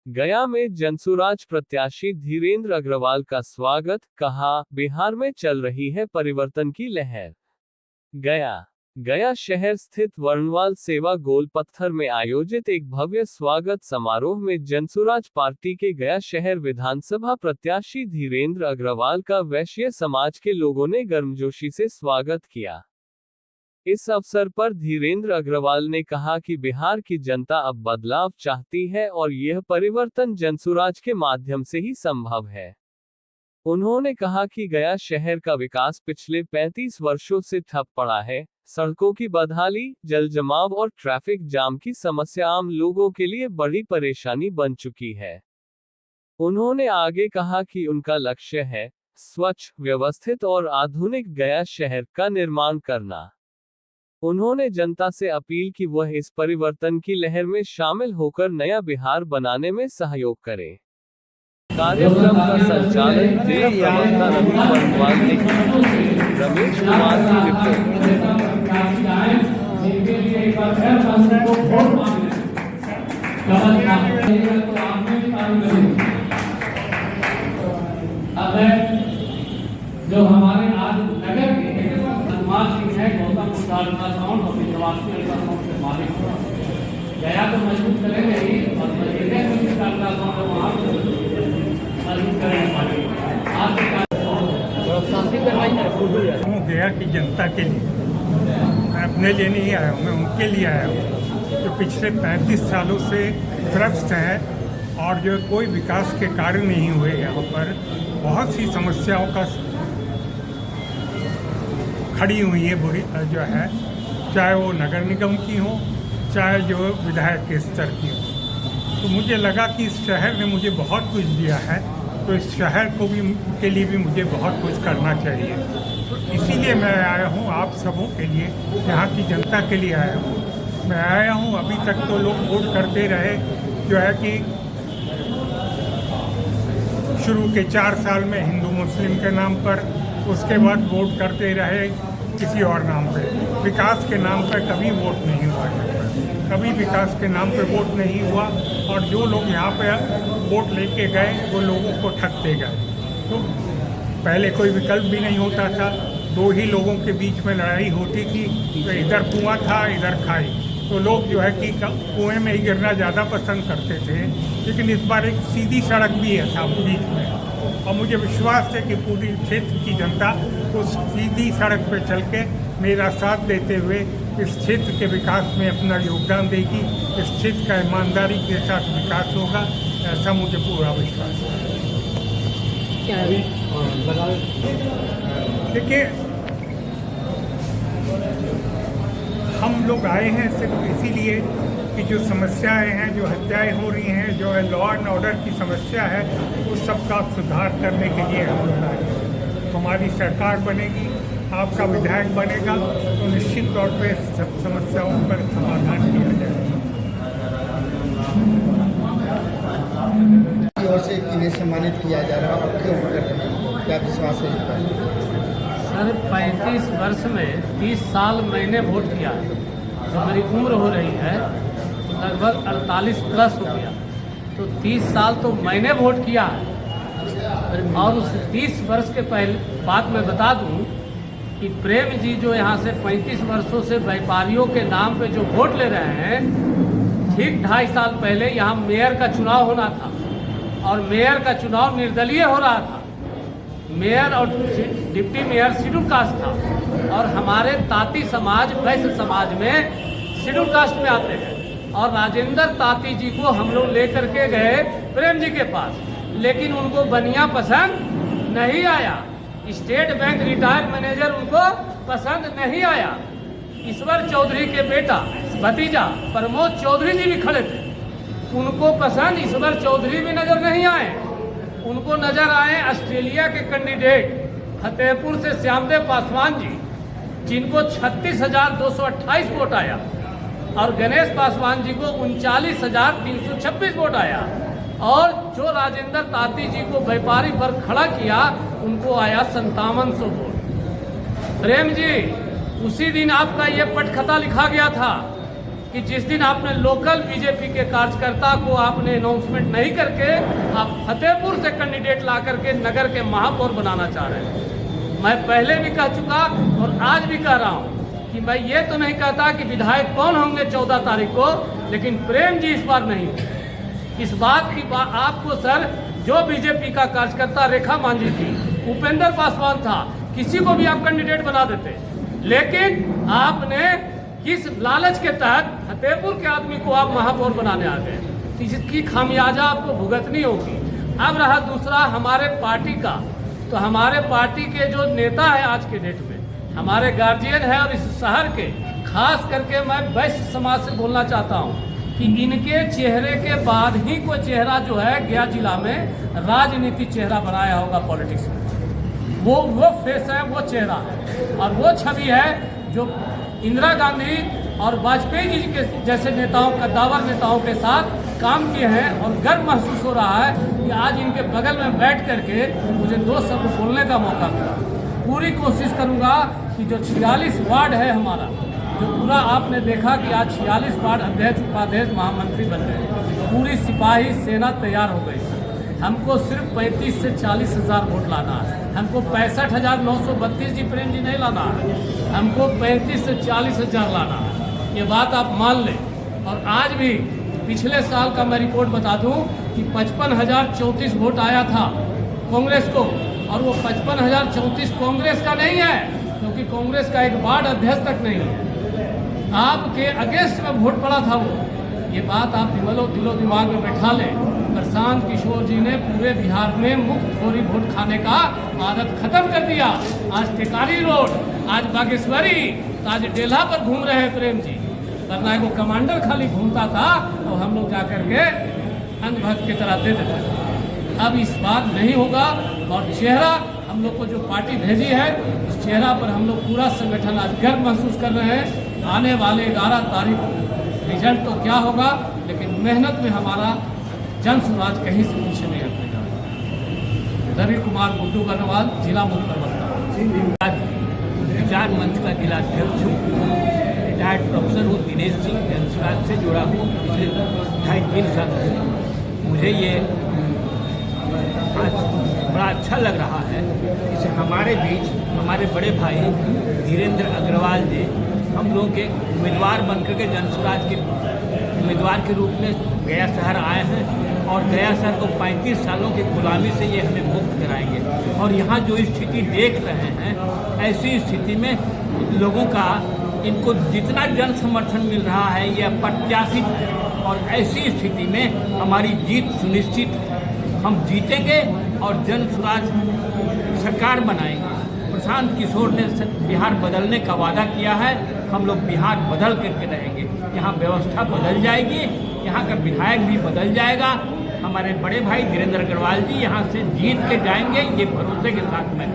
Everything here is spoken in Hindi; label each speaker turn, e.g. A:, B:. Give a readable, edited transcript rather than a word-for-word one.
A: गया में जनसुराज प्रत्याशी धीरेन्द्र अग्रवाल का स्वागत, कहा, बिहार में चल रही है परिवर्तन की लहर। गया शहर स्थित वर्णवाल सेवा गोल पत्थर में आयोजित एक भव्य स्वागत समारोह में जनसुराज पार्टी के गया शहर विधानसभा प्रत्याशी धीरेन्द्र अग्रवाल का वैश्य समाज के लोगों ने गर्मजोशी से स्वागत किया। इस अवसर पर धीरेन्द्र अग्रवाल ने कहा कि बिहार की जनता अब बदलाव चाहती है और यह परिवर्तन जनसुराज के माध्यम से ही संभव है। उन्होंने कहा कि गया शहर का विकास पिछले 35 वर्षों से ठप पड़ा है। सड़कों की बदहाली, जल जमाव और ट्रैफिक जाम की समस्या आम लोगों के लिए बड़ी परेशानी बन चुकी है। उन्होंने आगे कहा कि उनका लक्ष्य है स्वच्छ, व्यवस्थित और आधुनिक गया शहर का निर्माण करना। उन्होंने जनता से अपील की वह इस परिवर्तन की लहर में शामिल होकर नया बिहार बनाने में सहयोग करें। कार्यक्रम का संचालन जिला प्रवक्ता रवि वर्णवाल ने किया। रमेश कुमार की रिपोर्ट।
B: जो हमारे आज नगर के सिंह है, गौतम अल्ट्रासाउंड और विश्वासी अल्ट्रासाउंड के मालिक गया तो मजबूत करेंगे ही और अल्ट्रासाउंड वहाँ मजबूत करेंगे।
C: गया की जनता के लिए, मैं अपने लिए नहीं आया हूँ, मैं उनके लिए आया हूँ जो पिछले 35 सालों से त्रस्त है और जो कोई विकास के कार्य नहीं हुए। यहाँ पर बहुत सी समस्याओं का खड़ी हुई है बुरी जो है, चाहे वो नगर निगम की हो, चाहे जो विधायक के स्तर की हो। तो मुझे लगा कि इस शहर ने मुझे बहुत कुछ दिया है, तो इस शहर को भी के लिए भी मुझे बहुत कुछ करना चाहिए। तो इसीलिए मैं आया हूँ, आप सबों के लिए, यहाँ की जनता के लिए आया हूँ। मैं आया हूँ, अभी तक तो लोग वोट करते रहे, जो है कि शुरू के 4 साल में हिंदू मुस्लिम के नाम पर, उसके बाद वोट करते रहे किसी और नाम पे। विकास के नाम पर कभी वोट नहीं हुआ, कभी विकास के नाम पे वोट नहीं हुआ। और जो लोग यहाँ पे वोट लेके गए वो लोगों को ठगते गए। तो पहले कोई विकल्प भी नहीं होता था, 2 ही लोगों के बीच में लड़ाई होती थी, तो इधर कुआं था इधर खाई, तो लोग जो है कि कुएं में ही गिरना ज़्यादा पसंद करते थे। लेकिन इस बार एक सीधी सड़क भी है साहब बीच में, और मुझे विश्वास है कि पूरी क्षेत्र की जनता उस सीधी सड़क पर चल के मेरा साथ देते हुए इस क्षेत्र के विकास में अपना योगदान देगी। इस क्षेत्र का ईमानदारी के साथ विकास होगा, ऐसा मुझे पूरा विश्वास है। देखिए, हम लोग आए हैं सिर्फ इसीलिए कि जो समस्याएं हैं, जो हत्याएं हो रही हैं, जो लॉ एंड ऑर्डर की समस्या है, उस सब का सुधार करने के लिए हम लोग आए हैं। हमारी सरकार बनेगी, आपका विधायक बनेगा, तो निश्चित तौर पे सब समस्याओं पर समाधान किया जाएगा।
D: और से किन्हें सम्मानित किया जा रहा है और क्यों कर रहे हैं, क्या विश्वास है इस पर?
B: सर, 35 वर्ष में 30 साल मैंने वोट किया, तो मेरी उम्र हो रही है लगभग 48 प्लस हो गया, तो 30 साल तो मैंने वोट किया है। और उस 30 वर्ष के पहले बात मैं बता दूं कि प्रेम जी जो यहाँ से 35 वर्षों से व्यापारियों के नाम पे जो वोट ले रहे हैं, ठीक 2.5 साल पहले यहाँ मेयर का चुनाव होना था और मेयर का चुनाव निर्दलीय हो रहा था। मेयर और डिप्टी मेयर शेड्यूल कास्ट था और हमारे ताती समाज, वैश्य समाज में शेड्यूल कास्ट में आते हैं। और राजेंद्र ताती जी को हम लोग लेकर के गए प्रेम जी के पास, लेकिन उनको बनिया पसंद नहीं आया। स्टेट बैंक रिटायर्ड मैनेजर उनको पसंद नहीं आया। ईश्वर चौधरी के बेटा भतीजा प्रमोद चौधरी जी भी खड़े थे, उनको पसंद ईश्वर चौधरी भी नजर नहीं आए। उनको नजर आए ऑस्ट्रेलिया के कैंडिडेट फतेहपुर से श्यामदेव पासवान जी, जिनको 36,228 वोट आया, और गणेश पासवान जी को 39,326 वोट आया। और जो राजेंद्र ताती जी को व्यापारी वर्ग खड़ा किया, उनको आया 5700 वोट। प्रेम जी, उसी दिन आपका ये पटकथा लिखा गया था कि जिस दिन आपने लोकल बीजेपी के कार्यकर्ता को आपने अनाउंसमेंट नहीं करके आप फतेहपुर से कैंडिडेट ला करके नगर के महापौर बनाना चाह रहे हैं। मैं पहले भी कह चुका और आज भी कह रहा हूं कि मैं ये तो नहीं कहता कि विधायक कौन होंगे 14 तारीख को, लेकिन प्रेम जी इस बार नहीं। इस बात की आपको सर, जो बीजेपी का कार्यकर्ता रेखा मांझी थी, उपेंद्र पासवान था, किसी को भी आप कैंडिडेट बना देते, लेकिन आपने किस लालच के तहत फतेहपुर के आदमी को आप महापौर बनाने आ गए, इसकी खामियाजा आपको भुगतनी होगी। अब रहा दूसरा हमारे पार्टी का, तो हमारे पार्टी के जो नेता है आज के डेट में, हमारे गार्जियन है, और इस शहर के खास करके मैं वैश्य समाज से बोलना चाहता हूँ कि इनके चेहरे के बाद ही कोई चेहरा जो है गया जिला में राजनीति चेहरा बनाया होगा पॉलिटिक्स में, वो फेस है, वो चेहरा है, और वो छवि है जो इंदिरा गांधी और वाजपेयी जी के जैसे नेताओं, कद्दावर नेताओं के साथ काम किए हैं। और गर्व महसूस हो रहा है कि आज इनके बगल में बैठ करके मुझे 2 शब्द बोलने का मौका मिला। पूरी कोशिश करूंगा कि जो 46 वार्ड है हमारा, जो पूरा आपने देखा कि आज 46 वार्ड अध्यक्ष, उपाध्यक्ष, महामंत्री बन गए, पूरी सिपाही सेना तैयार हो गई। हमको सिर्फ 35 से 40 हज़ार वोट लाना है, हमको 65,932 जी प्रेम जी नहीं लाना है, हमको 35 से 40 हज़ार लाना है। ये बात आप मान लें। और आज भी पिछले साल का मैं रिपोर्ट बता दूं कि 55,034 वोट आया था कांग्रेस को, और वो 55,034 कांग्रेस का नहीं है, क्योंकि कांग्रेस का एक वार्ड अध्यक्ष तक नहीं है, आपके अगेंस्ट में वोट पड़ा था वो। ये बात आप दिलो दिमाग में बैठा लें। प्रशांत किशोर जी ने पूरे बिहार में मुफ्तखोरी वोट खाने का आदत खत्म कर दिया। आज टेकारी रोड, आज बागेश्वरी, आज डेला पर घूम रहे हैं प्रेम जी, वरना वो कमांडर खाली घूमता था और हम लोग जाकर के अंधभक्त की तरह दे देते थे। अब इस बात नहीं होगा। और चेहरा हम लोग को जो पार्टी भेजी है, उस चेहरा पर हम लोग पूरा संगठन आज गर्व महसूस कर रहे हैं। आने वाले 11 तारीख को रिजल्ट तो क्या होगा, लेकिन मेहनत में हमारा जन स्वराज कहीं से पीछे नहीं हटने जा रहा। रवि कुमार गुड्डू गढ़वाल, जिला मुख्य प्रवक्ता,
E: विचार मंच का जिला अध्यक्ष हूँ। रिटायर्ड प्रोफेसर हूँ, दिनेश जी, जन स्वराज से जुड़ा हूँ पिछले 2.5-3 साल से। मुझे ये आज बड़ा अच्छा लग रहा है कि हमारे बीच हमारे बड़े भाई धीरेन्द्र अग्रवाल जी हम लोगों के उम्मीदवार बनकर के जन स्वराज के उम्मीदवार के रूप में गया शहर आए हैं, और गया शहर को 35 सालों की गुलामी से ये हमें मुक्त कराएंगे। और यहाँ जो स्थिति देख रहे हैं, ऐसी स्थिति में लोगों का इनको जितना जन समर्थन मिल रहा है ये अप्रत्याशित है, और ऐसी स्थिति में हमारी जीत सुनिश्चित है। हम जीतेंगे और जन स्वराज सरकार बनाएंगे। प्रशांत किशोर ने बिहार बदलने का वादा किया है, हम लोग बिहार बदल करके रहेंगे। यहाँ व्यवस्था बदल जाएगी, यहाँ का विधायक भी बदल जाएगा। हमारे बड़े भाई धीरेन्द्र अग्रवाल जी यहाँ से जीत के जाएंगे, ये भरोसे के साथ मैं